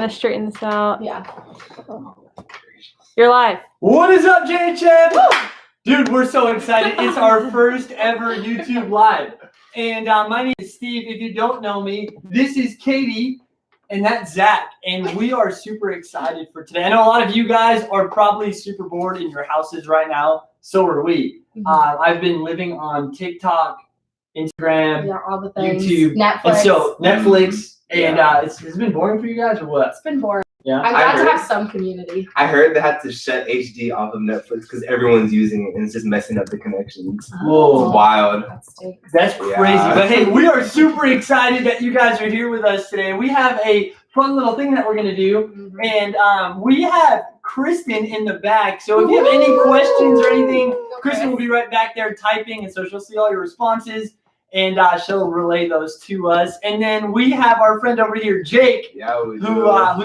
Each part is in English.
Let's straighten this out. Yeah. You're live. What is up, JHM? Dude, we're so excited. It's our first ever YouTube Live. And my name is Steve. If you don't know me, this is Katie, and that's Zach. And we are super excited for today. I know a lot of you guys are probably super bored in your houses right now. So are we. I've been living on TikTok, Instagram, all the things. YouTube, Netflix. And so Netflix. And it's been boring for you guys or what? It's been boring. Yeah. I'm glad to have some community. I heard they had to shut HD off of Netflix because everyone's using it and it's just messing up the connections. Whoa. It's wild. That's crazy. Yeah. But hey, we are super excited that you guys are here with us today. We have a fun little thing that we're going to do. And we have Kristen in the back. So if you have any questions or anything, Kristen will be right back there typing. And so she'll see all your responses. And she'll relay those to us. And then we have our friend over here, Jake, who's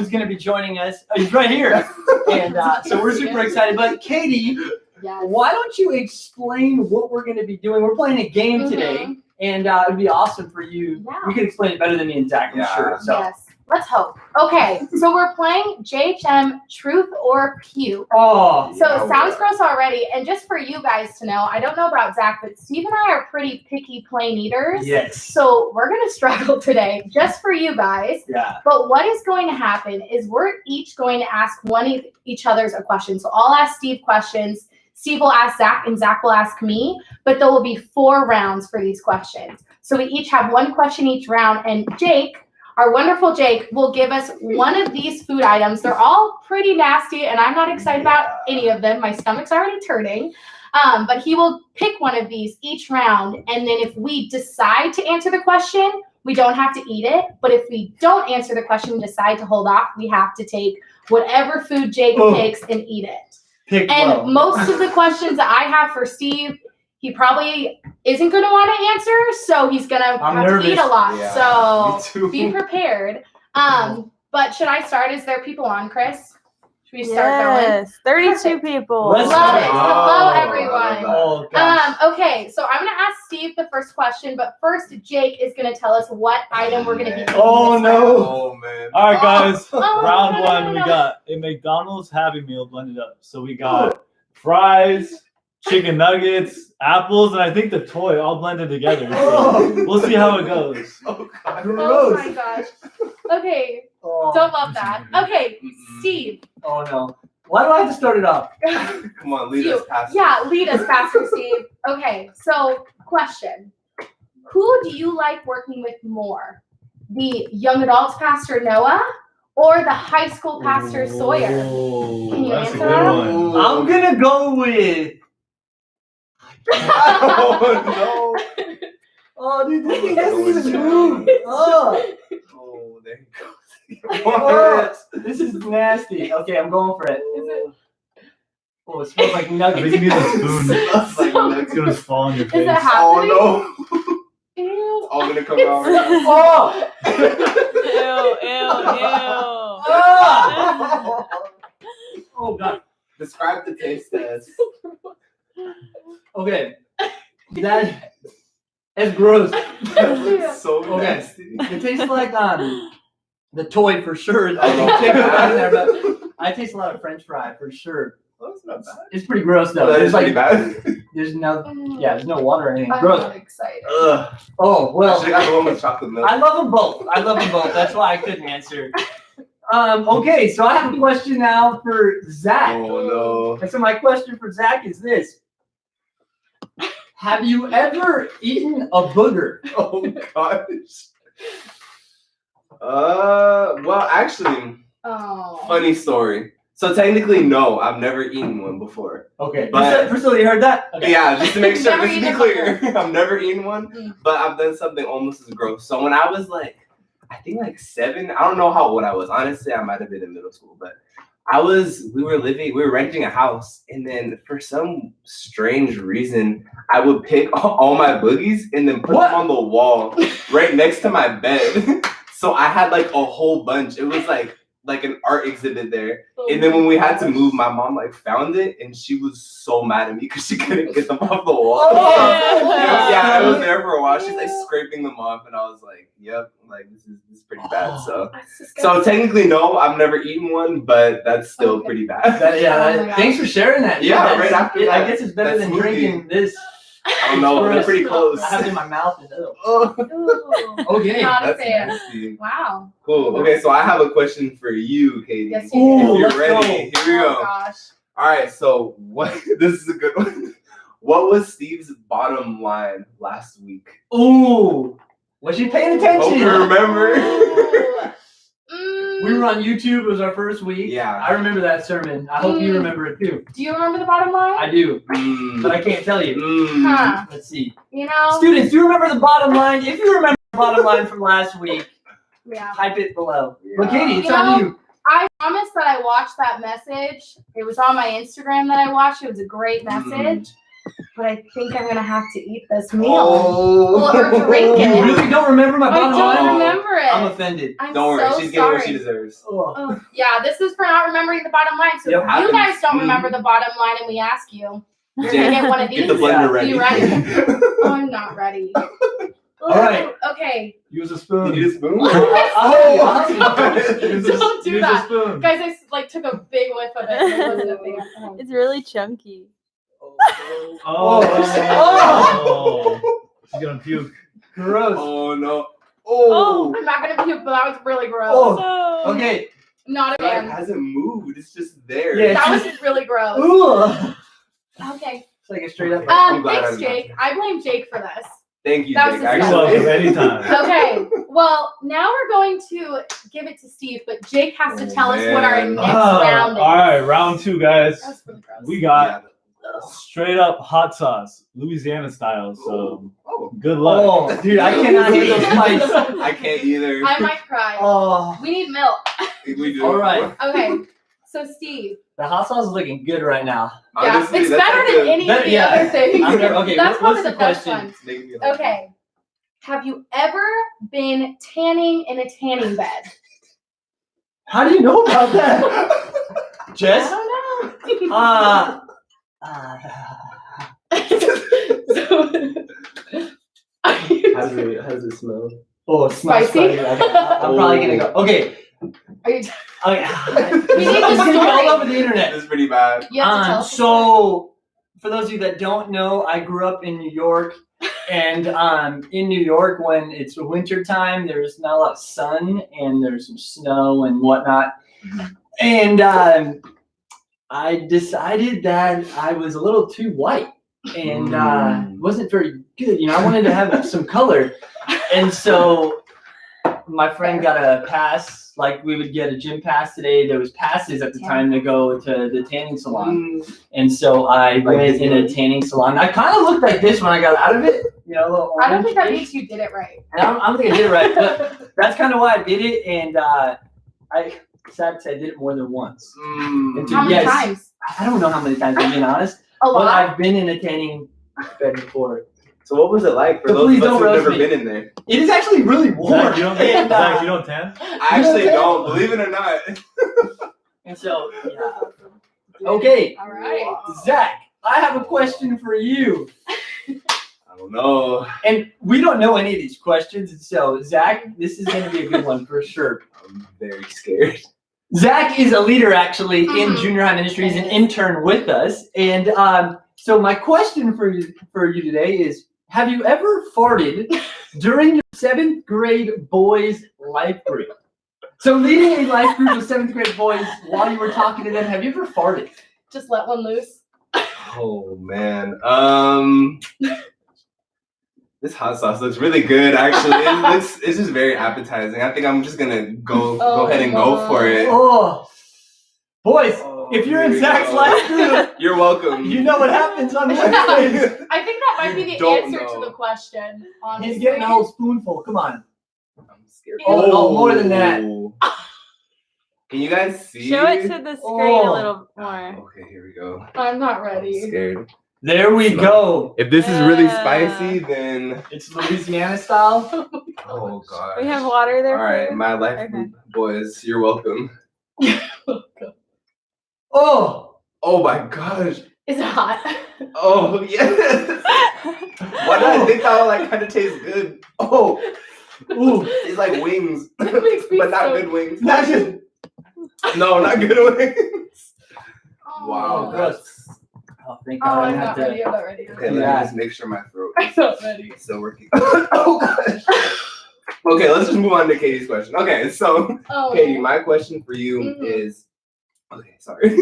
going to be joining us. He's right here. And so we're super excited. But Katie, why don't you explain what we're going to be doing? We're playing a game today. And it would be awesome for you. You can explain it better than me and Zach, I'm sure. So. Yes. Let's hope. Okay, so we're playing JHM Truth or Puke. Oh. So it sounds gross already. And just for you guys to know, I don't know about Zach, but Steve and I are pretty picky plain eaters. Yes. So we're going to struggle today just for you guys. Yeah. But what is going to happen is we're each going to ask each other's a question. So I'll ask Steve questions. Steve will ask Zach, and Zach will ask me. But there will be 4 rounds for these questions. So we each have 1 question each round. And Jake, our wonderful Jake, will give us one of these food items. They're all pretty nasty, and I'm not excited about any of them. My stomach's already turning. But he will pick one of these each round, and then if we decide to answer the question, we don't have to eat it. But if we don't answer the question and decide to hold off, we have to take whatever food Jake picks and eat it. Most of the questions that I have for Steve, he probably isn't going to want to answer, so he's going to have to eat a lot. Yeah, so be prepared. But should I start? Is there people on, Chris? Should we start going? Yes, 32 people. Let's Love it. go. Hello, everyone. Oh, gosh. Okay, so I'm going to ask Steve the first question, but first Jake is going to tell us what item we're going to be eating. Oh, no. Oh, man. All right, guys. Round no, one, we got a McDonald's Happy Meal blended up. So we got fries, chicken nuggets, apples, and I think the toy all blended together. So we'll see how it goes. Oh, God. Oh my gosh. Okay, don't love that. Okay, Steve. Oh, no. Why do I have to start it off? Come on, lead us past Yeah, lead us faster, Steve. Okay, so question. Who do you like working with more? The young adults pastor Noah or the high school pastor Sawyer? Can you That's a answer good that? one. I'm going to go with... Oh, no. Oh, dude, this thing doesn't even move. Oh. Oh, there you go. Oh, this is nasty. Okay, I'm going for it. Oh, it smells like I think nuggets. you need a spoon. Smells like nuggets. It's gonna fall in your Is face. it happening? Oh, no. Ew. It's all going to come out right Oh! Ew. Oh! Oh, God. Describe the taste test. Okay. That's gross. That looks so Okay. nasty. It tastes like the toy for sure. I Oh, think chicken no. in there, but I taste a lot of French fry for sure. Oh, that's not bad. It's pretty gross though. Oh, that is There's pretty bad. there's no there's no water or anything. I'm Gross. not excited. Ugh. Oh I well. should have got the one with chocolate milk. I love them both. That's why I couldn't answer. Okay, so I have a question now for Zach. Oh, no. And so my question for Zach is this. Have you ever eaten a booger? Oh, gosh. Well, actually, Oh. funny story. So technically, no, I've never eaten one before. Okay. But- Priscilla, you heard that? Okay. Yeah, just to make sure, Never just to be eaten clear, I've never eaten one, Mm. but I've done something almost as gross. So when I was like, I think like 7, I don't know how old I was. Honestly, I might have been in middle school, but we were renting a house, and then for some strange reason, I would pick all my boogies and then put them on the wall right next to my bed. So I had like a whole bunch. It was like like an art exhibit there. And then when we had to move, my mom like found it, and she was so mad at me because she couldn't get them off the wall. Yeah, I was there for a while. She's like scraping them off, and I was like, "Yep, like this is pretty bad." So technically, no, I've never eaten one, but that's still pretty bad. Thanks for sharing that. Yeah, right after that. I guess it's better than drinking this. I don't know. They're pretty close. I have it in my mouth. And Okay. Not a That's fan. nasty. Wow. Cool. Okay, so I have a question for you, Katie. Yes, you do. If you're let's ready, go. here we Oh go. gosh. All right, so what? This is a good one. What was Steve's bottom line last week? Ooh, was she paying attention? Hope you remember. We were on YouTube. It was our first week. Yeah. I remember that sermon. I hope you remember it too. Do you remember the bottom line? I do, but I can't tell you. Huh. Let's see. You know? Students, do you remember the bottom line? If you remember the bottom line from last week, Yeah. type it below. Yeah. But Katie, it's You on know, you. I promise that I watched that message. It was on my Instagram that I watched. It was a great message. But I think I'm gonna have to eat this meal. Oh. Or drink You it. really don't remember my I bottom don't line? remember it. I'm offended. I'm Don't worry, so she's getting sorry. what she deserves. Oh. Oh, yeah, this is for not remembering the bottom line. So Yep, if you guys happens. don't remember the bottom line and we ask you, you're Jake, gonna get one of these. Get the blender ready. You ready? Oh, I'm not ready. All right. Okay. Use a spoon. You need a spoon? Don't do Use that. a spoon. Guys, I like took a big whiff of it. It wasn't a big one. It's really chunky. Oh. She's gonna puke. Gross. Oh no. Oh. I'm not gonna puke, but that was really gross. Oh. No. Okay. Not It again. hasn't moved. It's just there. Yeah. That was really gross. Ooh. Okay. It's like a straight up. I'm glad Thanks, I'm not. Jake. I blame Jake for this. Thank you, That was Jake. disgusting. You're welcome anytime. Okay. Well, now we're going to give it to Steve, but Jake has to tell us what our man. next round is. All right, round two, guys. That was really gross. We got Yeah. straight up hot sauce, Louisiana style. So Oh. good luck. Oh, dude, I cannot handle spice. I can't either. I might cry. Oh. We need milk. We do. All right. Okay. So Steve. The hot sauce is looking good right now. Honestly, Yeah, it's that's better like than the- any that- of the yeah. other things. I'm never- okay, That's what's one of the the best question? ones. Making me like- Okay. Have you ever been tanning in a tanning bed? How do you know about that? I Jess? don't know. How does it smell? Oh, it smells Spicy? spicy. I'm probably gonna go. Okay. Are you Okay. We need the It's gonna be all story. over the internet. It's pretty bad. You have to tell us the story. So, for those of you that don't know, I grew up in New York, and in New York, when it's winter time, there's not a lot of sun, and there's some snow and whatnot. And I decided that I was a little too white, and wasn't very good. You know, I wanted to have some color, and so my friend got a pass. Like we would get a gym pass today. There was passes at the time to go to the tanning salon. And so I went in a tanning salon. I kind of looked like this when I got out of it. You know, a little I don't think that orange-ish. means you did it right. And I don't think I did it right, but that's kind of why I did it. And I sad to say I did it more than once. And How many yes, times? I don't know how many times, I'm being honest. A But lot. I've been in a tanning bed before. So what was it like for So those please of us don't who've roast never me. been in there? It is actually really warm. Zach, you don't, And, Zach, you don't tan? I actually don't, believe it or not. and so, yeah. Okay, All right. Zach, I have a question for you. I don't know. And we don't know any of these questions. And so, Zach, this is going to be a good one for sure. I'm very scared. Zach is a leader actually in Mhm. junior high ministry. He's an intern with us. And so my question for you today is, have you ever farted during your 7th grade boys life group? So leading a life group of 7th grade boys while you were talking to them, have you ever farted? Just let one loose. Oh man. This hot sauce looks really good actually. It's just very appetizing. I think I'm just gonna go ahead and go for it. Oh, boys, if you're Here in we Zach's go. life group, You're welcome. you know what happens on Wednesdays. I think that might be You the don't answer know. to the question. Honestly. He's getting a whole spoonful. Come on. I'm scared. Oh, more than that. Can you guys see? Show it to the screen a little more. Okay, here we go. I'm not I'm ready. scared. There we go. If this is really Yeah. spicy, then It's Louisiana style. oh god. We have water there All right, for you? my life Okay. group boys, you're welcome. Oh. Oh my gosh. Is it hot? Oh yes. Why did I think that would like kind of taste good? Oh. Ooh. It's like wings, It makes me but not so- good wings. Not just. No, not good wings. Oh. Wow, that's Oh, thank Oh, God. I I'm have not to. ready. I'm not ready. okay. Let me Yeah. just make sure my throat I'm not ready. is still working. Oh gosh. Okay, let's just move on to Katie's question. Okay, so Oh. Katie, my question for you Mhm. is, okay, sorry.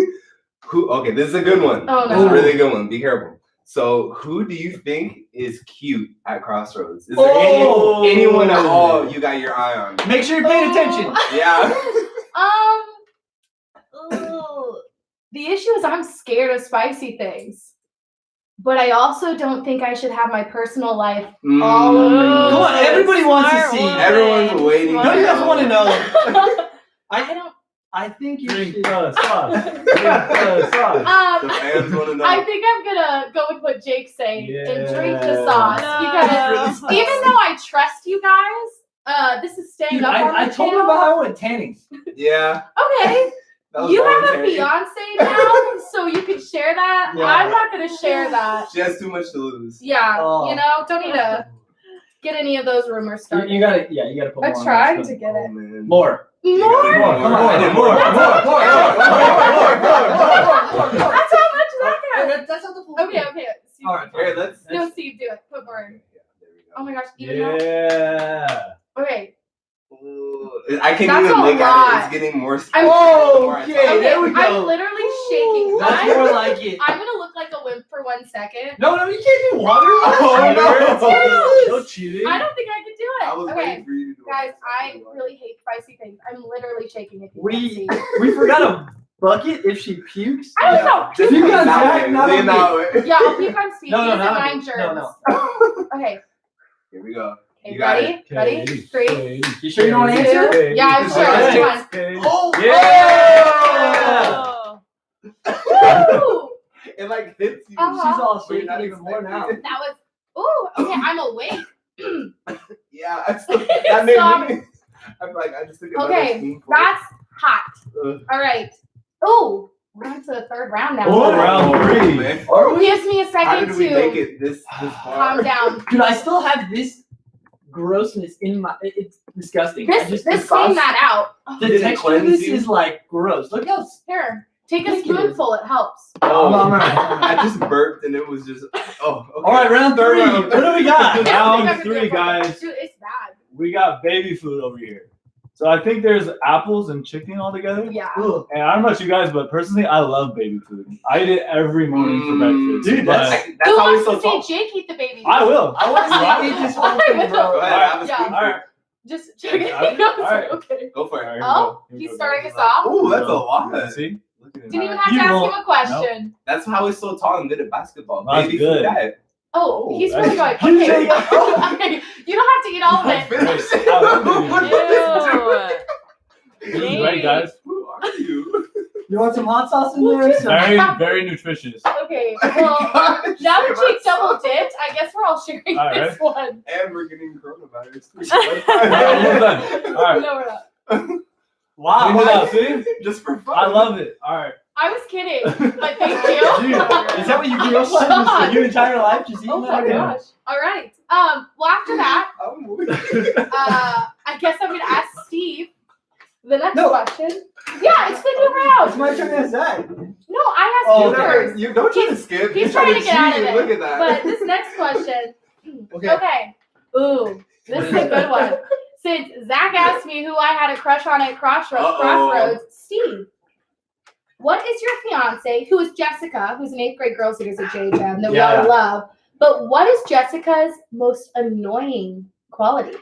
Who? Okay, this is a good one. Oh, This is a no. really good one. Be careful. So, who do you think is cute at Crossroads? Is there Oh. anyone at all you got your eye on? Make sure you're paying attention. Yeah. Ooh. The issue is I'm scared of spicy things. But I also don't think I should have my personal life all over Mm. Come on, everybody wants to Smart see. woman. Everyone's waiting. Don't you guys want to know? I don't. I think you Drink should. sauce. Drink sauce. The fans want to know. I think I'm gonna go with what Jake's saying and drink the Yeah. sauce because No. even though I trust you guys, this is staying Dude, up on I the told her channel. about how I went tanning. Yeah. Okay, That was you have a voluntary. fiance now, so you can share that. Yeah. I'm not gonna share that. She has too much to lose. Yeah, Oh. you know, don't need to get any of those rumors started. You gotta, yeah, you gotta put more. I'm on trying that to stuff. get Oh, it. man. More. You More? gotta do More, come on, I did more, more. That's how much that got. That's not the full. Okay, okay. Steve. All right. Here, let's. No, Steve, do it. Put more in. Yeah, there we go. Oh my gosh, even more. Yeah. Okay. Ooh, I can't That's even a look lot. at it. It's getting more. I'm- Okay, Okay, there we go. I'm literally shaking. That's more like it. I'm gonna look like a wimp for 1 second. No, you can't do water. Oh, No cheating. I don't think I can do it. I was Okay, waiting for you to do it. guys, I really hate spicy things. I'm literally shaking if you We can't see. we forgot a bucket if she pukes. I don't know. Just You lean got that Zach, way. not Lean on that way. Yeah, I'll puke on Steve. No, These are not mine me. germs. No. Okay, Here we go. okay, You got ready? Ready? Katie, 3, Katie, You sure you don't want to answer? Katie, Yeah, I'm sure. Katie, This one. Katie. Oh, Oh. Woo! it like hits you. Uh-huh. She's all But you're not shaking even more now. expecting That was. Ooh. Okay, I'm awake. Yeah, I still, that made Stop. me. I feel like I just took another Okay, spoonful. that's hot. Ugh. All right. Ooh, we're on to the third round now. Oh, round three. Man. Or gives me a How second did we make to it this far? calm down. Dude, I still have this grossness in my. It's disgusting. I This just, this cleaned that out. The Did it texture of cleanse this you? is like gross. Look how. Here, take a Thank you. spoonful. It helps. Oh, I'm alright. I just burped and it was just. Oh, okay. All right, round Third three. round. What do we got? I don't think Round I could do three, it for you. guys. Dude, it's bad. We got baby food over here. So I think there's apples and chicken all together. Yeah. Ugh. And I don't know about you guys, but personally, I love baby food. I eat it every morning for breakfast. Dude, but that's- That's Who how we wants so to see tall. Jake eat the baby? I will. I want to see you eat this whole thing, bro. Go ahead, have a Yeah. spoonful. All right. Just check it. Alright, alright. Okay. Go for All right, it. here we Oh, go. Here we he's go, starting guys. us off. Ooh, that's a lot. See? Look at him. Didn't even have You to ask won't- him a question. That's how he's so tall and good at basketball. That's Baby good. food diet. Oh, Oh, he's really going. that's- Okay. You Okay. You don't have to eat all of it. Finish Wait, I love baby Ew. This is right, guys. Who are you? You want some hot sauce in there? Some- Very, very nutritious. Okay. Well, now that Jake double dipped, I guess we're all sharing All this one. And we're getting coronavirus. All right, we're done. All right. No, we're not. Wow. Clean it out, see? Just for fun. I love it. All right. I was kidding, but thank you. Dude, is that what you grew up on just your entire life? Just eating Oh that? my gosh. All right. Well, after that, I'm I guess I'm gonna ask Steve the next No. question. Yeah, it's the new It's round. my turn to ask that. No, I asked Oh, you okay. first. You don't try to skip. He's You're trying to get out of cheat. it. Look at that. But this next question. Okay. Okay. Ooh, this is a good one. Since Zach asked me who I had a crush on at Crossroads, Steve, what is your fiance, who is Jessica, who's an 8th grade girl who is at JHM that we Yeah, all yeah. love, but what is Jessica's most annoying quality?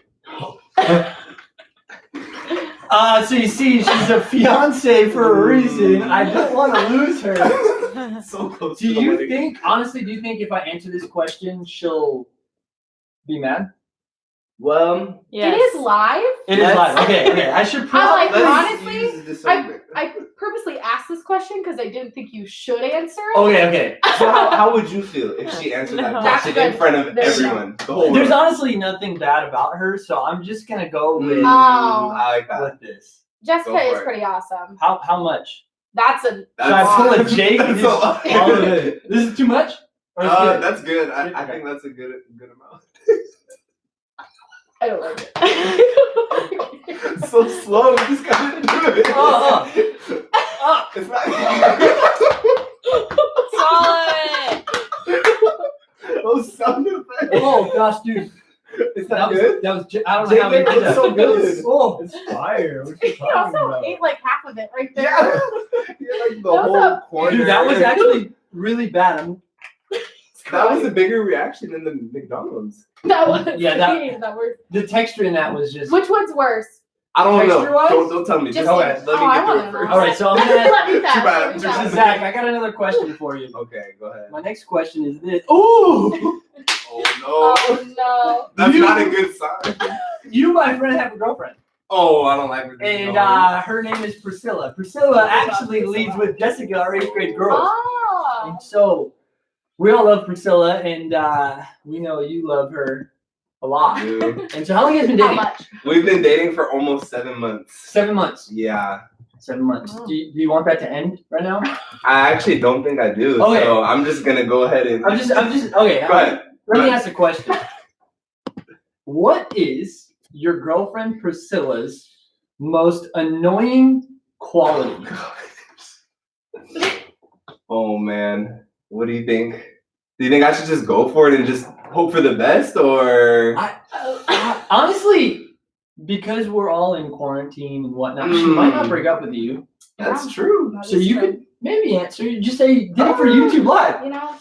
So you see, she's a fiance for a reason. I don't want to lose her. So close Do to the you wedding. think, honestly, do you think if I answer this question, she'll be mad? Well, Yes. It is live. It is Let's- live. Okay. I should I'm probably. like, let's honestly, use discernment. I purposely asked this question because I didn't think you should answer it. Okay. So how would you feel if she answered that No. That's question in good. front of There you go. everyone? The whole There's world? honestly nothing bad about her, so I'm just gonna go with Oh. I like that. with this. Jessica Go for is it. pretty awesome. How much? That's a Should I pull a Jake? That's a lot. All of it. This is too much? Or is good? That's good. I Okay. think that's a good amount. I don't like it. It's so slow. You just gotta do it. It's not. Swallow it. Those sound effects. Oh gosh, dude. It's That not was, good. that was, I don't know Jake, how they that did was that. so good. Oh, It's fire. What you He talking also about? ate like half of it right there. Yeah. You're like the That was whole a- corner. dude, that was actually really bad. That was a bigger reaction than the McDonald's. That was Yeah, that word. The texture in that was just. Which one's worse? I don't know. Texture-wise? Don't tell me. Just- Just okay, let me oh, I get through wanna it first. know. All right, so I'm gonna ask. Let me pass, Too bad, let me too pass. bad. Zach, I got another question for you. Okay, go ahead. My next question is this. Ooh! Oh no. Oh That's You- not a good sign. You, my friend, have a girlfriend. Oh, I don't like her. And her name is Priscilla. Priscilla actually leads with Jessica, our 8th grade no. girls. Oh. And so we all love Priscilla, and we know you love her a lot. Dude, And so how long have you been How dating? much? we've been dating for almost 7 months. 7 months. Yeah. 7 months. Oh. Do you want that to end right now? I actually don't think I do. Okay. So I'm just gonna go ahead and. I'm just okay. Go ahead. Let me ask a question. What is your girlfriend Priscilla's most annoying quality? Oh man, what do you think? Do you think I should just go for it and just hope for the best, or? Honestly, because we're all in quarantine and whatnot, she might not break up with you. That's true. That So is you true. could maybe answer. You just say did it for YouTube Live. You know.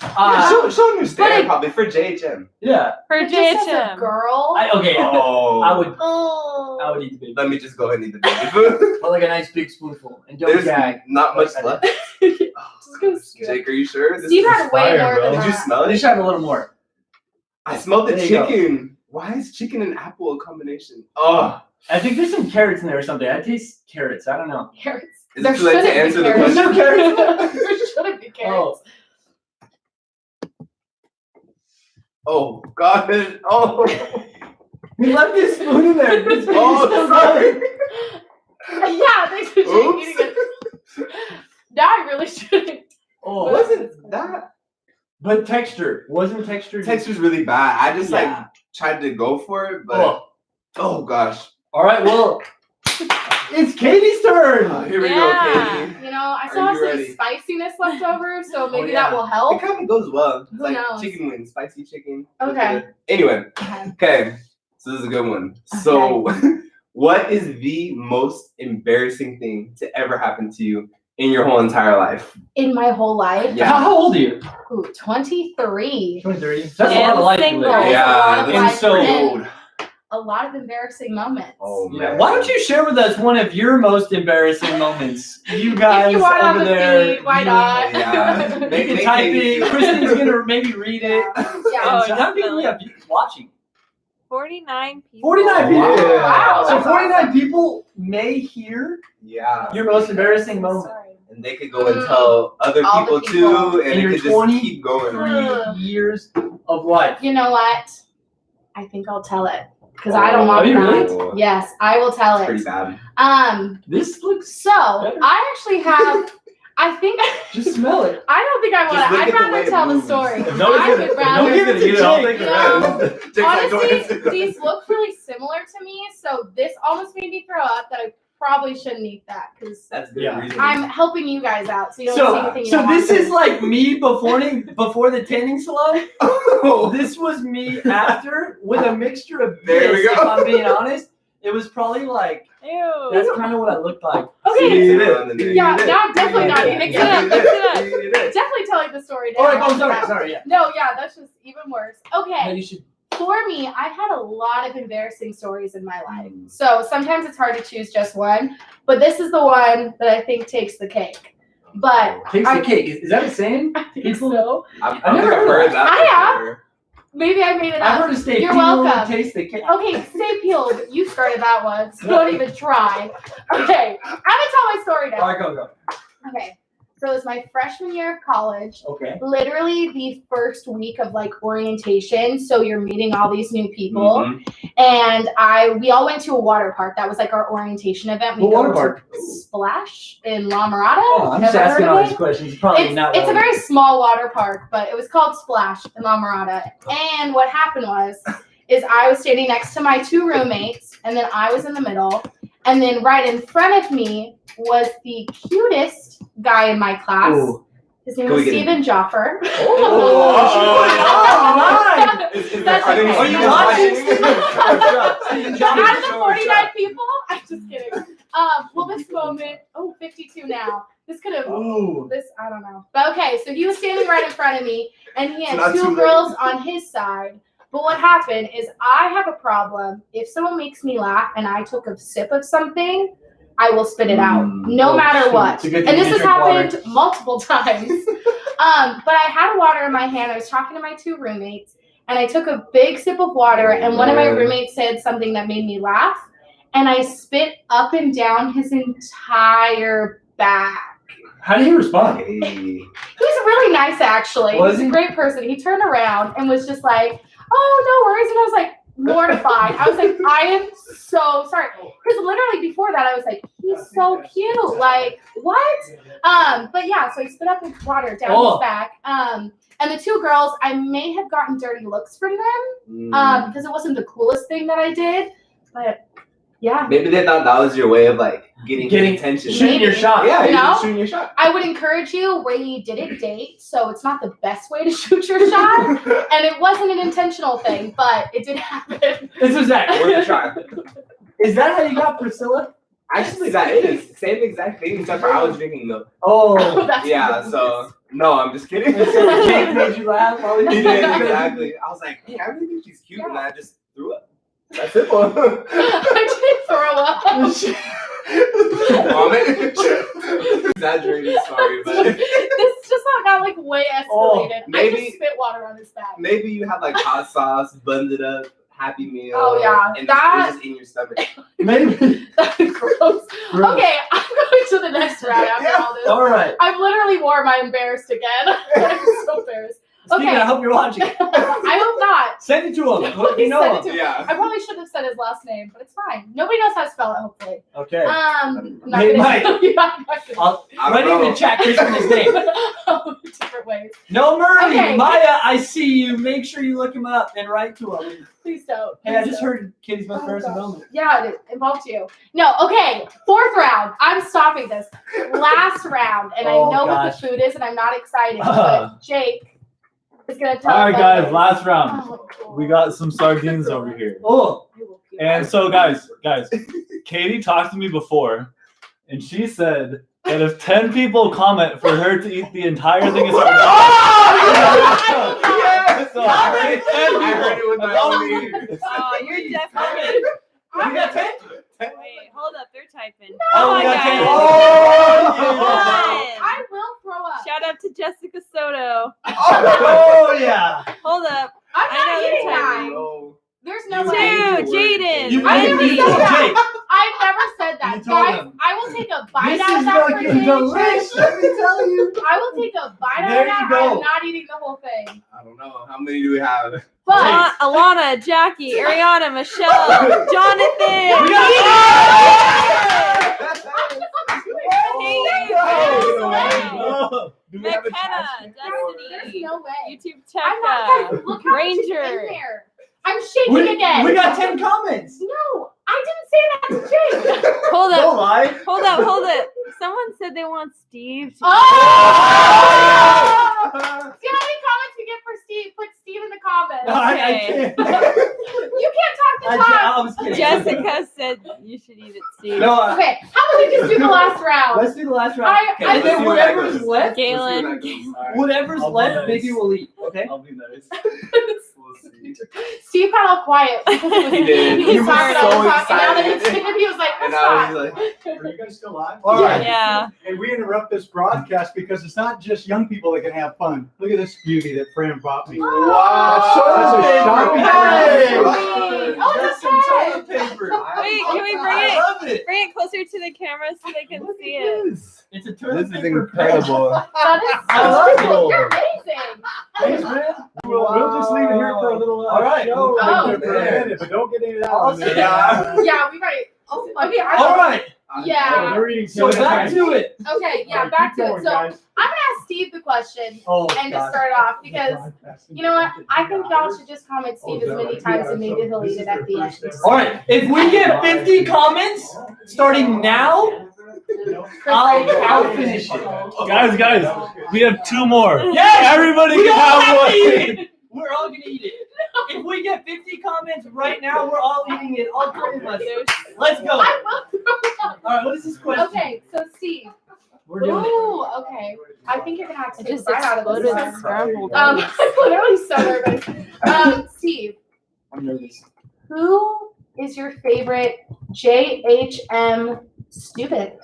She'll understand but- probably for JHM. Yeah. For But just as a JHM. girl. Okay. Oh. I would Oh. eat the baby. Let me just go ahead and eat the baby. But like a nice big spoonful, and don't There's gag. not much left. Just go scoop. Jake, are you sure? This Steve is- had way fire, more bro. than Did you that. smell They it? should have a little more. I smelled the There you go. chicken. Why is chicken and apple a combination? Oh, I think there's some carrots in there or something. I taste carrots. I don't know. Carrots. is There it too late to shouldn't be answer the carrots. question? There shouldn't be carrots. Oh, God. Oh, We left this spoon in there. This oh, sorry. Yeah, thanks for Oops. eating it. Now I really shouldn't. Oh, Wasn't that? but texture wasn't texture. Texture's really bad. I just like Yeah. tried to go for it, but oh gosh. All right. Well, it's Katie's turn. Oh, here we Yeah. go, Katie. You know, I Are still have you some ready? spiciness left over, so maybe yeah. that will It help. kind of goes well. It's Who like knows? chicken wings, spicy chicken. Okay. Anyway, Okay. okay. So this is a good one. So, what is the most embarrassing thing to ever happen to you in your whole entire life? In my whole life, Yeah. How old are you? ooh, 23. 23. That's a lot And of life you single. live. That's a lot of this and is so- pretty and old. a lot of embarrassing moments. Oh Yeah. man. Why don't you share with us one of your most embarrassing moments? You guys If you want on over the there. feed, why you- not? Yeah. You Make- can make type Katie it. feel- Kristen's gonna maybe read it. Yeah. Oh, And so how many people we have watching? 49 people. 49 people. Yeah. Wow. So 49 people may hear Yeah. your most embarrassing moment. Sorry. And they could go and tell other All the people people. too, and In it your could just 20 keep going. 3 years of life. You know what? I think I'll tell it because I don't want Are you that. really? Yes, I will tell It's pretty it. bad. This looks. So Better. I actually have. I think Just smell it. I don't think I want Just to. look I'd at the way rather it tell the moves. story. If no one's I gonna, would if no rather. one's gonna eat it, I'll take it. No. Jake's like, go Honestly, ahead. these look really similar to me, so this almost made me throw up that I probably shouldn't eat that because That's good Yeah. reason. I'm helping you guys out, so you don't see So, anything you so don't this want is to. like me before the tanning salon. Oh, This was me after with a mixture of There we this, go. if I'm being honest. It was probably like, Ew. that's kind of what I looked like. Okay, Yeah, now I'm definitely not eating Mix it. it up, mix it up. Definitely telling the story now. Oh, right, sorry, yeah. No, yeah, that's just even worse. No, Okay, you should. for me, I've had a lot of embarrassing stories in my life. So sometimes it's hard to choose just one, but this is the one that I think takes the cake. But Takes the cake. Is that a saying? I think so. I've I never never heard heard that. I have. before. Maybe I made it I've up. heard a stay You're peeled, welcome. taste the cake. Okay, stay peeled. But you started that one, so don't even try. Okay, I'm gonna tell my story All now. right, go. Okay, So it was my freshman year of college. Okay. Literally the first week of like orientation. So you're meeting all these new people. Mhm. And we all went to a water park. That was like our orientation event. We What water go park? to Splash in La Mirada. Oh, I'm just Ever asking heard all of these it? questions. Probably not. It's a very small water park, but it was called Splash in La Mirada. And what happened is I was standing next to my two roommates, and then I was in the middle. And then right in front of me was the cutest guy in my class. Ooh. His name Can was we get Stephen Joffer. Oh, That's Are okay. Are you watching? Out of the 49 people, I'm just kidding. Well, this moment, 52 now. This could have, Ooh. I don't know. But okay, so he was standing right in front of me, and he It's had not too two late. girls on his side. But what happened is I have a problem. If someone makes me laugh and I took a sip of something, I will spit it out, no matter shoot. what. It's a good And thing this you has drink water. happened multiple times. But I had water in my hand. I was talking to my two roommates, and I took a big sip of water, and one of my roommates said something that made me laugh, and I spit up and down his entire back. How do you respond? Hey. He was really nice, actually. Was He he? was a great person. He turned around and was just like, "Oh, no worries," and I was like, mortified. I was like, I am so sorry. Because literally before that, I was like, he's so cute. Like, what? But yeah, so he spit up his water down his back. And the two girls, I may have gotten dirty looks from them because it wasn't the coolest thing that I did. But yeah. Maybe they thought that was your way of like getting attention. Shooting your shot. Yeah, You you're know? shooting your shot. I would encourage you, we didn't date, so it's not the best way to shoot your shot. And it wasn't an intentional thing, but it did happen. This is Zach. Worth a try. Is that how you got Priscilla? Actually, that is same exact thing, except for I was drinking milk. Oh. That's Yeah, so no, I'm just kidding. And so Jake made you laugh while He he did, exactly. I was like, hey, I really think she's cute, and I just threw up. That's it. I did throw up. Vomit. Exaggerated, sorry, but This just got like way escalated. I maybe- just spit water on his back. maybe you had like hot sauce, blended up, Happy Meal. Oh, yeah, and that- it was just in your stomach. Maybe. Gross. Okay, I'm going to the next round after all this. All right. I've literally worn my embarrassed again. I'm so embarrassed. Steven, Okay. I hope you're watching. I hope not. Send it to him. Let me Please know. send it to him. Yeah. I probably should have said his last name, but it's fine. Nobody knows how to spell it, hopefully. Okay. I'm not Hey, gonna Mike. yeah, I'm not gonna I'll I write don't in know. the chat Crispin's name. different ways. No Murray. Okay. Maya, I see you. Make sure you look him up and write to him. Please don't. Hey, I Please just don't. heard Kitty's best Oh, friend's gosh. development. Yeah, it involved you. No, okay. Fourth round. I'm stopping this. Last round, and Oh, I know gosh. what the food is, and I'm not excited, but Jake is gonna tell All right, us guys, what it last round. is. Oh, We got some sardines over here. Oh. And so, guys, Katie talked to me before, and she said that if 10 people comment for her to eat the entire thing of sardines, Yes! So, I heard it. 10 I heard it with my people. own ears. Oh, you're definitely. We got 10? Wait, hold up, they're typing. Oh, we my got 10. God. Oh, Come I will throw up. Shout out to Jessica Soto. Oh, yeah. Hold up. I'm I not know eating they're that. typing. Oh. There's no You way. Two, Jaden. You I never made me said that. Jake. I've never said that. You told Guys, him. I will take a bite This out of is that fucking freaking delicious. Let me tell you. I will take a bite There out of you that. go. I'm not eating the whole thing. I don't know. How many do we have? But Alana, Jackie, Ariana, Michelle, Jonathan. We got Oh, Do we have a McKenna, trash? there's Destiny, no way. YouTube I'm not, guys, Tekka, look how much is in Ranger. there. I'm shaking We again. got 10 comments. No, I didn't say that to Jake. Hold Don't up, lie. hold up, hold up. Someone said they want Steve. Oh! See how many comments you get for Steve? Put Steve in the comments. No, I Okay. can't. You can't talk to I Tom. was kidding. Jessica said you should eat it, Steve. No, Okay, how about we just do the last round? let's do the last round. I- and let's then see what that whatever's goes. left, Galen. Let's see what that goes. whatever's I'll be left, nice. maybe we'll eat. Okay. I'll be nice. We'll We'll see. Steve got all quiet because it was He did. he He was was talking so all the time. And now that it's excited. him, he was like, And let's I was stop. like, Are you guys still live? All right. Yeah. Hey, we interrupt this broadcast because it's not just young people that can have fun. Look at this beauty that Fran brought me. wow. That's a shopping Hey. Oh, That's it's some okay. toilet paper. Wait, can we bring I it? love it. Bring it closer to the camera so they can Look see at it. this. It's a toilet This is paper. incredible. That is I love so it. cool. You're amazing. Thanks, man. We'll just leave it here for a little All right. show Oh, right there for a man. minute, but don't get into that Awesome. one. Yeah, we got it. Okay, All right. Yeah. They're eating So toilet back paper. to it. Okay, yeah, All right, back keep to it. going, So guys. I'm gonna ask Steve the question Oh, and to God. start off because you know what? I think y'all should just comment Steve as many times and maybe he'll eat it at the end. All right. If we get 50 comments starting now, I'll finish it. Guys, we have 2 more. Yes! Everybody We can all have have to one. eat it. We're all gonna eat it. If we get 50 comments right now, we're all eating it. All 3 of us. Let's go. I will throw up. All right. What is this question? Okay, so Steve. We're doing it. Ooh, okay. I think you're gonna have to It take a just bite out of this exploded one. scrambled I'm eggs. literally so nervous. Steve, I'm nervous. who is your favorite JHM student?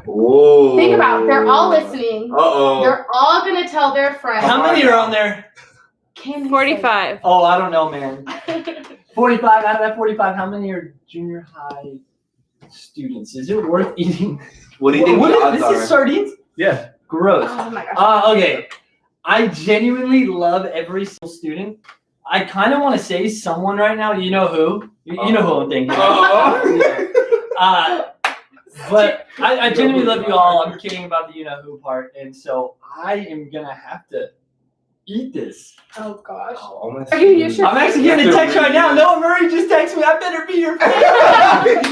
Whoa. Think about it. They're all listening. Uh-oh. They're all gonna tell their friends. How many are on there? Can you say- 45. Oh, I don't know, man. 45 out of that 45. How many are junior high students? Is it worth eating? What do you think What the is- odds this are? is sardines? Yeah. Gross. Oh my gosh. Okay. I genuinely love every single student. I kind of want to say someone right now. You know who? You know who I'm thinking. Uh-oh. But I genuinely love you all. I'm kidding about the you know who part, and so I am gonna have to eat this. Oh gosh. Oh, my Okay, you should- I'm actually getting a text right now. Noah Murray just texted me. I better be your fan.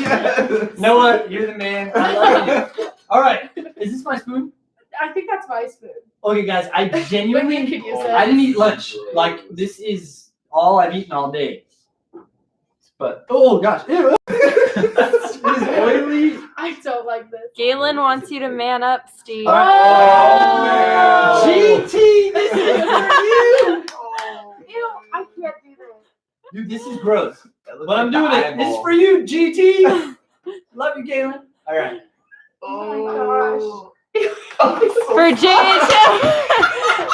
Yes. Noah, you're the man. I love you. All right. Is this my spoon? I think that's my spoon. Okay, guys. I But genuinely. you could use I it. didn't eat lunch. Like, this is all I've eaten all day. But, oh gosh. Ew. This is oily. I don't like this. Galen wants you to man up, Steve. All Oh. GT, this is for you. Ew, I can't do this. Dude, this is gross. That looks But I'm like doing the it. This is eyeball. for you, GT. Love you, Galen. All right. Oh For JHM.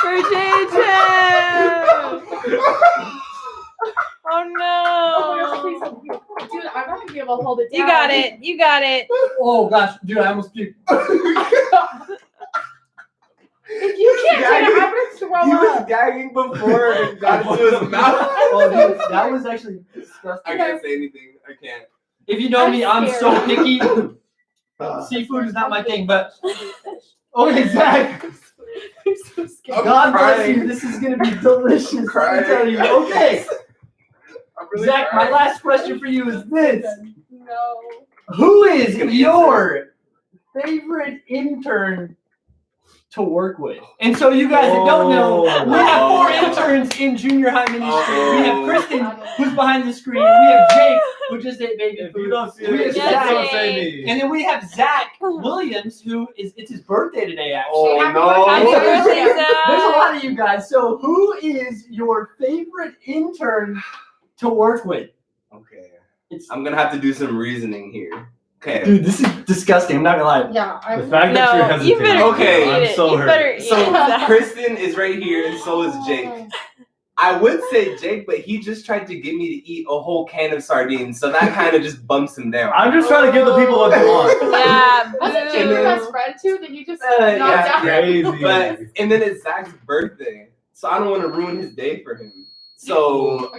For JHM. Oh Oh my gosh, no. please don't puke. Dude, I'm not gonna be able to hold it down. You got it. You got it. Oh gosh, dude, I almost puked. If you can't do it, I'm gonna throw He was up. gagging before it got into his mouth. Oh, dude, that was actually disgusting. I can't say anything. I can't. If you know me, I'm so scared. picky. Seafood is not my thing, but okay, Zach. I'm so scared. I'm God bless crying. you. This is gonna be delicious. Let me Crying. tell you. Okay, I'm really Zach. My crying. last question for you is this: No. who is your favorite intern to work with? And so, you guys that don't know, we have 4 interns in junior high ministry. We have Kristen, who's behind the screen. We have Jake, who just ate baby If food. you don't see We it, have Yes, Zach, don't say me. and then we have Zach Williams, who it's his birthday today, actually. Oh Happy no. Happy So birthday, there's a Zach. lot of you guys. So who is your favorite intern to work with? Okay. It's, I'm gonna have to do some reasoning here. Okay. dude, this is disgusting. I'm not gonna lie. Yeah, The I'm. fact that you're No, hesitating. you better Okay, eat I'm it. so You hurt. better eat So it. Zach. Kristen is right here, and so is Jake. I would say Jake, but he just tried to get me to eat a whole can of sardines, so that kind of just bumps him down. I'm just trying to give the people what they want. Yeah, Wasn't Jake your best friend too? Did you just Yeah, knock down? Crazy. But and then it's Zach's birthday, so I don't want to ruin his day for him. So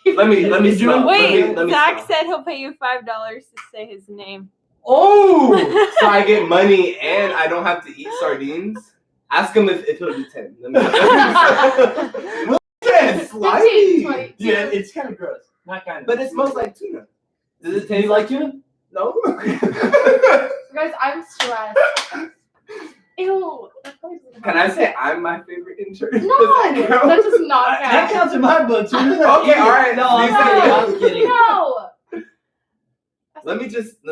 let me Is you- stop. Wait, let me Zach stop. said he'll pay you $5 to say his name. Oh, So I get money and I don't have to eat sardines. Ask him if he'll do 10. Let me 10, slimy. 15, 20. yeah, it's kind of gross. Not kind of. But it smells like tuna. Does it do taste you like tuna? No. Guys, I'm stressed. Ew. that place is Can I say I'm my favorite intern? No, Does that count? that does not That count. counts in my book. Tuna. Okay, all right. No, I'm You kidding. say I'm kidding. No. Let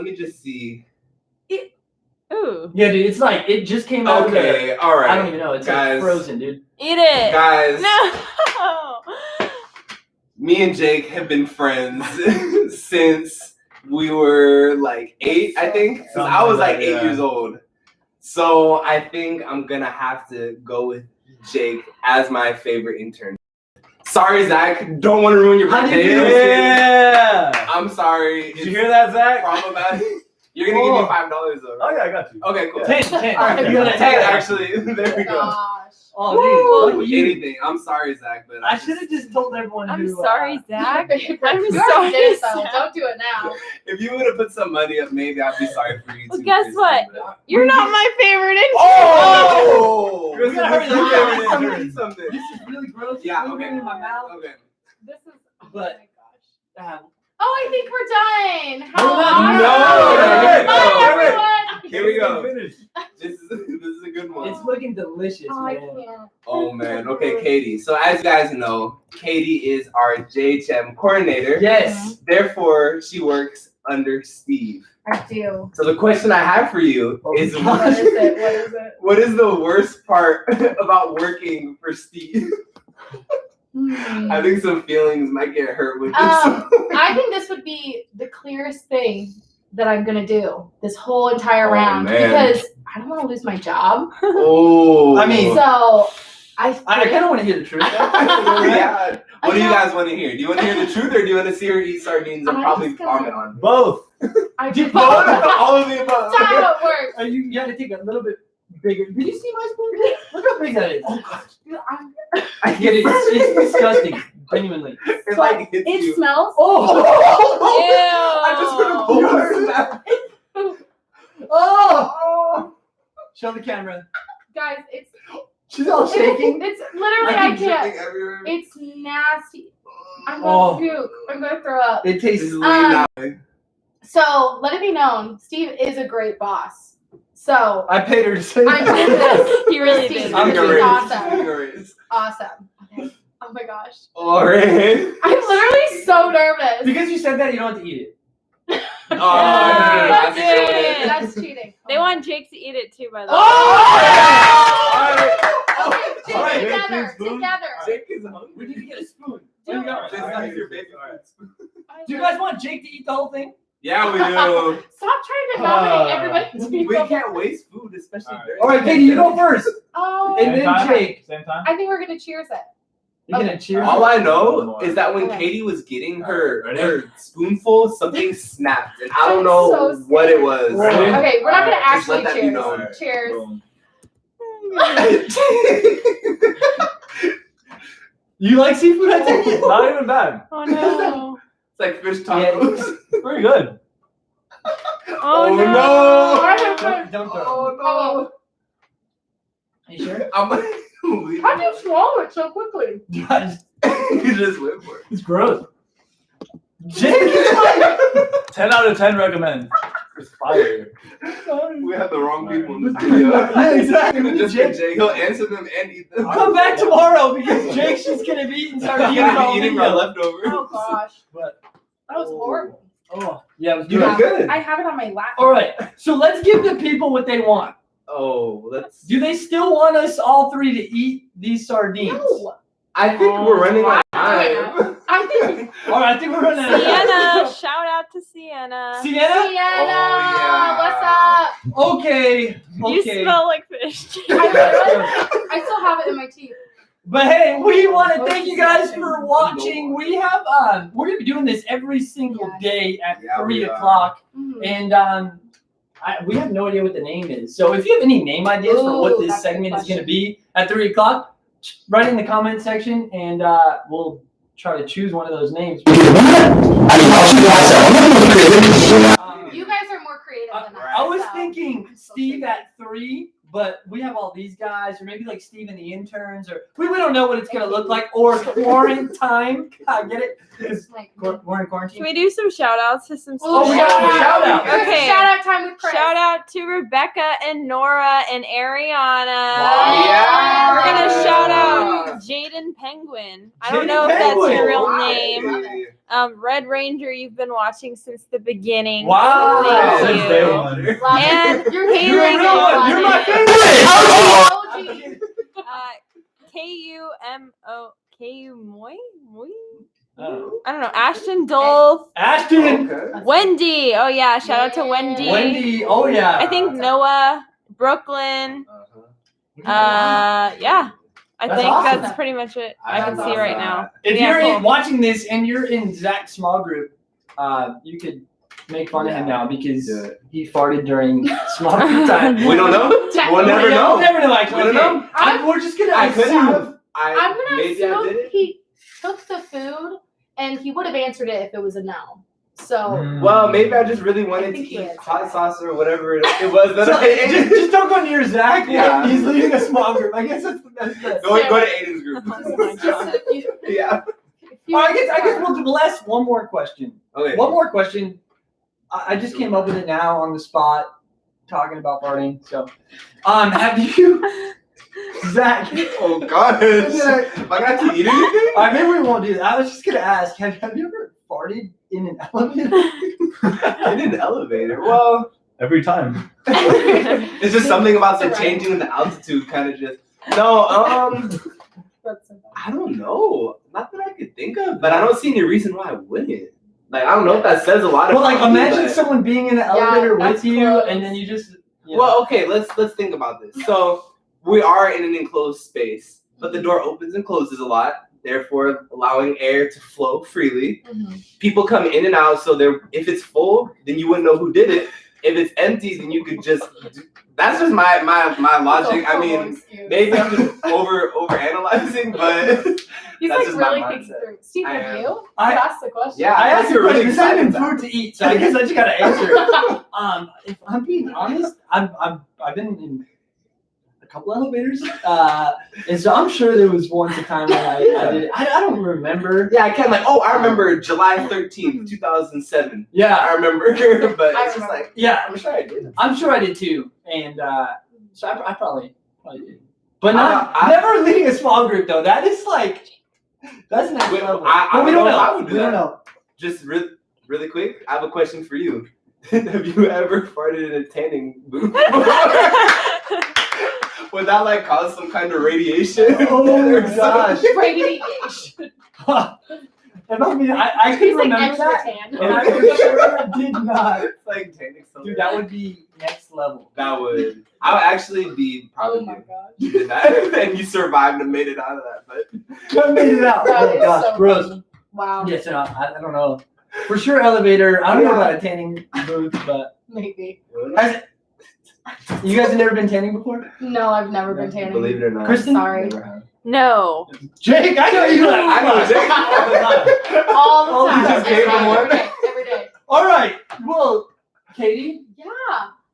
me just see. Ooh. Yeah, dude, it's like it just came out. Of Okay, all the, right. I don't even know. It's like Guys. frozen, dude. Eat it. Guys. No. me and Jake have been friends since we were like 8, I think. Since I was like 8 years old. So I think I'm gonna have to go with Jake as my favorite intern. Sorry, Zach. Don't want to ruin your birthday. Yeah. I'm sorry. Did you hear that, Zach? Problematic. You're gonna give me $5 though. Oh yeah, I got you. Okay, cool. 10. Alright, You got a 10 actually. There we go. Gosh. Oh, dude. Look at you. Anything. I'm sorry, Zach, but I should have just told everyone I'm who. sorry, Zach. I'm You already sorry, did it, though. Zach. Don't do it now. If you would have put some money up, maybe I'd be sorry for you Well, too. guess Kristen, what? but- You're not my favorite intern. Oh! We gotta hurry Look up. at something, something. This is really gross. It's Yeah, moving okay. in my mouth. Okay. This is. Oh But- my gosh. Um, Oh, I think we're done. No, How no, Bye, wait, everyone. Here we go. Finish. This is a good one. it's looking delicious, Oh, I man. can't. Oh man. Okay, Katie. So as you guys know, Katie is our JHM coordinator. Yes. Therefore, she works under Steve. I do. So the question I have for you is What is it? What is it? what is the worst part about working for Steve? I think some feelings might get hurt with this. I think this would be the clearest thing that I'm gonna do this whole entire Oh, round man. because I don't want to lose my job. Oh. I mean- So I I kind of want to hear the truth. Yeah. What do you guys want to hear? Do you want to hear the truth or do you want to see her eat sardines and I'm probably just gonna- vomit on? Both. I Did just both? All of the above. That's how it works. You got to take a little bit bigger. Did you see my spoon? Look how big that is. Oh gosh. I'm- I get it. It's disgusting. Genuinely. It like hits It you. smells. Oh! I just put a bullet in that. Oh! Show the camera. Guys, it's She's all shaking. It's literally I keep dripping can't. everywhere. It's nasty. I'm Oh. gonna puke. I'm gonna throw up. It This tastes. is leading that way. So let it be known, Steve is a great boss. So I paid her to say I that. did this. He really Steve, did. I'm She's gonna raise. awesome. I'm gonna raise. Awesome. Okay. Oh my gosh. All right. I'm literally so nervous. Because you said that, you don't have to eat it. Oh, no, I That's think I it. win. That's cheating. They want Jake to eat it too, by the way. Okay, Jake, All right, together, Jake, spoon. together. Jake is hungry. We need to get a spoon. Do There you it. go. This is your baby food. Do you guys want Jake to eat the whole thing? Yeah, we do. Stop trying to nominate everybody's We people. can't waste food, especially. All right. during- All right, Katie, you go first. Oh, And Same then time? Jake. Same time? I think we're gonna cheers it. You're gonna cheers. All I know is that when Okay. Katie was getting Ready? her spoonful, something snapped, and I don't I'm know so what it scared. was. Ready? Okay, we're not gonna Alright, just let actually that be cheers. known. Cheers. Boom. You like seafood? I take it. Not even bad. Oh no. It's like fish tacos. Pretty good. Oh, no. no. Don't throw. Oh, Are you sure? I'm gonna how do you swallow it so quickly? God, You just went for it. it's gross. Jake, 10 out of 10 recommend. It's fire. We have the wrong people in this video. Yeah, exactly. We need Just Jake. get Jake. He'll answer them and eat them. Come back tomorrow because Jake's just gonna be eating He's sardines gonna all be eating video. our leftovers. Oh gosh, But that was horrible. oh yeah, it was You good. did good. I have it on my lap. All right, so let's give the people what they want. Oh, let's. Do they still want us all three to eat these sardines? No, I think we're running out of time. I think All right, I think we're running out of Sienna. time. Shout out to Sienna. Sienna? Sienna, yeah. what's up? Okay. You Okay. smell like fish. I still have it in my teeth. But hey, we want to thank you guys for watching. We have we're gonna be doing this every single day at Yeah, 3 we are. o'clock, Mhm. and we have no idea what the name is. So if you have any name ideas for what Ooh, this that's a good segment is question. gonna be at 3 o'clock, write in the comment section, and we'll try to choose one of those names. You guys are more creative than us. I was so. thinking Steve at 3, but we have all these guys, or maybe like Steve and the interns, or we don't know what it's gonna look like, or quarantine. I get it? Because Like, we're in Can quarantine. we do some shout outs to some Oh, we students? got a shout out. Okay. Shout out time with Chris. Shout out to Rebecca and Nora and Ariana. Yeah. We're gonna shout out Jaden Penguin. I don't Jaden know if that's Penguin. your real Wow. name. Red Ranger, you've been watching since the beginning. Wow. Thank Since you. day one. Love it. And You're Haley You're a real one. You're my Gilbert. favorite. OG. Kumo Kumoy? I don't know. Ashton, Dolph, Ashton, Okay. Wendy. Oh yeah, shout out to Wendy. Wendy. Oh yeah. I think Noah, Brooklyn. Yeah. I That's think awesome. that's pretty much it I That's can see right awesome. now. If Yeah, you're cool. watching this and you're in Zach's small group, you could make fun of him now because Yeah. he farted during small group time. We don't know. We'll never Yeah, know. We'll never know. Actually, We'll never know. we're just gonna I could assume. have. I'm gonna Maybe I assume did it. he took the food and he would have answered it if it was a no. So Well, maybe I just really wanted to think he eat answered hot that. sauce or whatever it was that So, I ate. just don't go near Zach. Yeah. He's leading a small group. I guess that's the best. Go to Aiden's group. Oh my God. Yeah. I guess we'll ask one more question. Okay. One more question. I just came up with it now on the spot, talking about farting. So, have you, Zach? Oh gosh. Am I gonna have to eat anything? All right, maybe we won't do that. I was just gonna ask, have you ever farted in an elevator? In an elevator. Well, Every time. it's just something about the changing in the altitude kind of just. No, I don't know. Not that I could think of, but I don't see any reason why I wouldn't. Like, I don't know if that says a lot Well, about like me, imagine but- someone being in an elevator that's with you, close. and then you just. You know. Well, okay, let's think about this. So we are in an enclosed space, but the door opens and closes a lot, therefore allowing air to flow freely. People come in and out, so if it's full, then you wouldn't know who did it. If it's empty, then you could just. That's just my logic. I mean, maybe I'm just over analyzing, but He's that's like just my really mindset. thinking through. Steve, I have am. you? You I- asked the question. Yeah. I asked you You're really really excited excited food to eat, so I guess I just gotta answer. If I'm being honest, I've been in a couple elevators, and so I'm sure there was once a time when I did it. I don't remember. Yeah, I can I remember July 13th, 2007. Yeah, I remember, but I it's just remember. like, yeah, I'm sure I did. I'm sure I did too, and so I probably did, but I- never leading a small group though. That is like that's next Wait, level. I But we don't don't know if I know. would do We don't that. know. Just really quick, I have a question for you. Have you ever farted in a tanning booth? Would that cause some kind of radiation? Oh or my gosh. something? Radiation. I could He's like remember extra that, tan. and I for sure did not. It's like tanning something. Dude, that would be next level. That would. I would actually be Oh probably my gosh. you did that and you survived and made it out of that. But I made it out. That Oh is gosh, so gross. funny. Wow. Yes, I don't know. For sure, elevator. I don't know about a tanning booth, but Maybe. you guys have never been tanning before? No, I've never been tanning. Believe it or not. Kristen? Sorry. Never have. No. Jake, I know you. I know Jake. All the Oh, you time. just gave him every one? day. Every day. All right. Well, Katie. Yeah.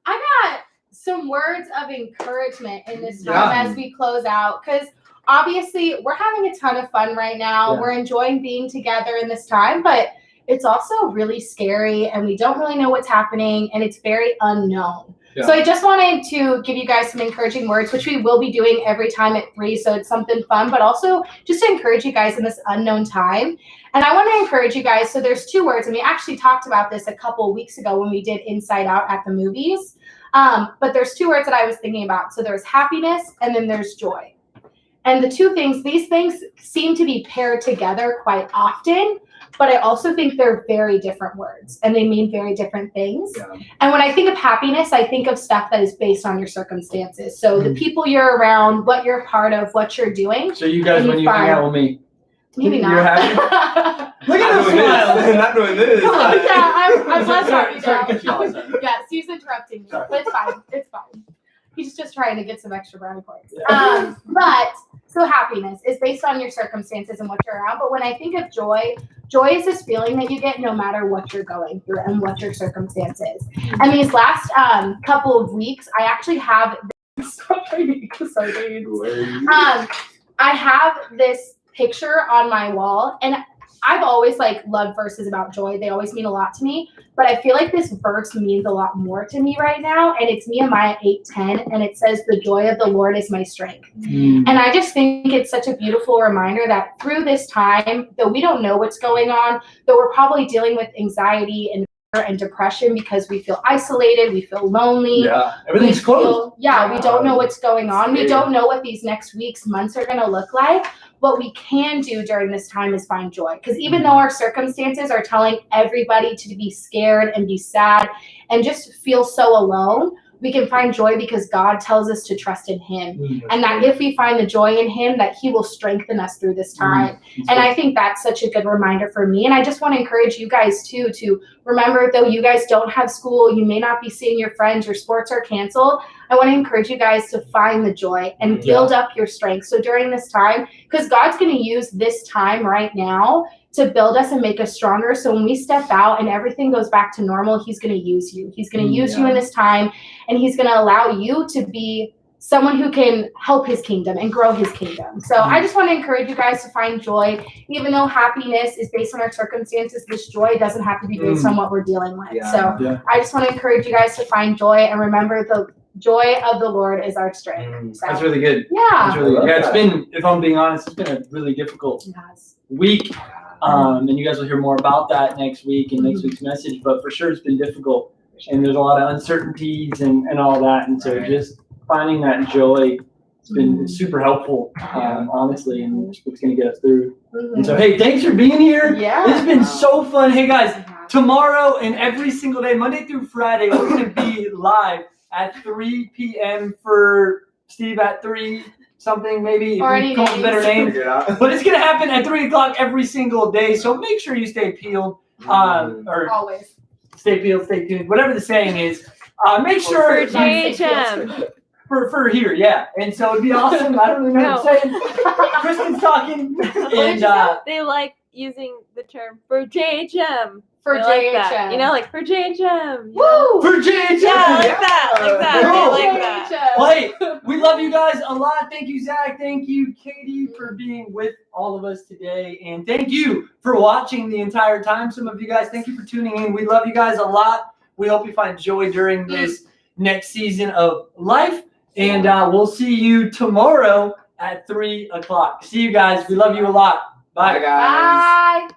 I got some words of encouragement in this time Yeah. as we close out because obviously we're having a ton of fun right now. Yeah. We're enjoying being together in this time, but it's also really scary and we don't really know what's happening and it's very unknown. Yeah. So I just wanted to give you guys some encouraging words, which we will be doing every time at 3. So it's something fun, but also just to encourage you guys in this unknown time. And I want to encourage you guys. So there's 2 words, and we actually talked about this a couple of weeks ago when we did Inside Out at the movies. But there's 2 words that I was thinking about. So there's happiness and then there's joy. And the 2 things, these things seem to be paired together quite often, but I also think they're very different words and they mean very different things. Yeah. And when I think of happiness, I think of stuff that is based on your circumstances. So the people you're around, what you're part of, what you're doing. So you guys, And when you you hang find- out with me, Maybe You're not. look Not at the doing smile. this. Not doing this. Come on. Yeah, I'm less Sorry, happy sorry, now. cut you off, sorry. Yeah, Steve's interrupting me, Sorry. but it's fine. It's fine. He's just trying to get some extra brownie points. Yeah. But so happiness is based on your circumstances and what you're around. But when I think of joy, joy is this feeling that you get no matter what you're going through and what your circumstance is. And these last couple of weeks, I actually have. Stop trying to eat the sardines. I have this picture on my wall, and I've always loved verses about joy. They always mean a lot to me, but I feel like this verse means a lot more to me right now. And it's Nehemiah 8:10, and it says, "The joy of the Lord is my strength." And I just think it's such a beautiful reminder that through this time, though we don't know what's going on, though we're probably dealing with anxiety and fear and depression because we feel isolated, we feel lonely. Yeah, everything's We feel- closed. Yeah, we don't know what's going on. We Scary. don't know what these next weeks, months are going to look like. what we can do during this time is find joy. Because even though our circumstances are telling everybody to be scared and be sad and just feel so alone, we can find joy because God tells us to trust in him. And that if we find the joy in him, that he will strengthen us through this time. And I think that's such a good reminder for me. And I just want to encourage you guys too, to remember, though you guys don't have school, you may not be seeing your friends, your sports are canceled. I want to encourage you guys to find the joy and build up your strength. So during this time, because God's going to use this time right now to build us and make us stronger. So when we step out and everything goes back to normal, he's going to use you. He's going to use you in this time, and he's going to allow you to be someone who can help his kingdom and grow his kingdom. So I just want to encourage you guys to find joy. Even though happiness is based on our circumstances, this joy doesn't have to be based on what we're dealing with. So I just want to encourage you guys to find joy and remember the joy of the Lord is our strength. So, That's really good. yeah. That's really good. Yeah, it's been, if I'm being honest, it's been a really difficult week. And you guys will hear more about that next week in next week's message. But for sure, it's been difficult. And there's a lot of uncertainties and all that. And so just finding that joy has been super helpful, honestly. And it's going to get us through. And so, hey, thanks for being here. Yeah. It's been so fun. Hey, guys, tomorrow and every single day, Monday through Friday, we're going to be live at 3 p.m. for Steve at 3 something, maybe. Or if we come up with better names. But it's going to happen at 3 o'clock every single day. So make sure you stay peeled. Or Always. stay peeled, stay tuned, whatever the saying is. Make sure. For JHM. For here, yeah. And so it'd be awesome. I don't really know what I'm saying. Kristen's talking. And They like using the term for JHM. For They like JHM. that. You know, like for JHM. Woo! for JHM. Yeah, like that. Like that. Cool. They like that. Well, hey, we love you guys a lot. Thank you, Zach. Thank you, Katie, for being with all of us today. And thank you for watching the entire time. Some of you guys, thank you for tuning in. We love you guys a lot. We hope you find joy during this next season of life. And we'll see you tomorrow at 3 o'clock. See you guys. We love you a lot. Bye. Bye, guys. Bye.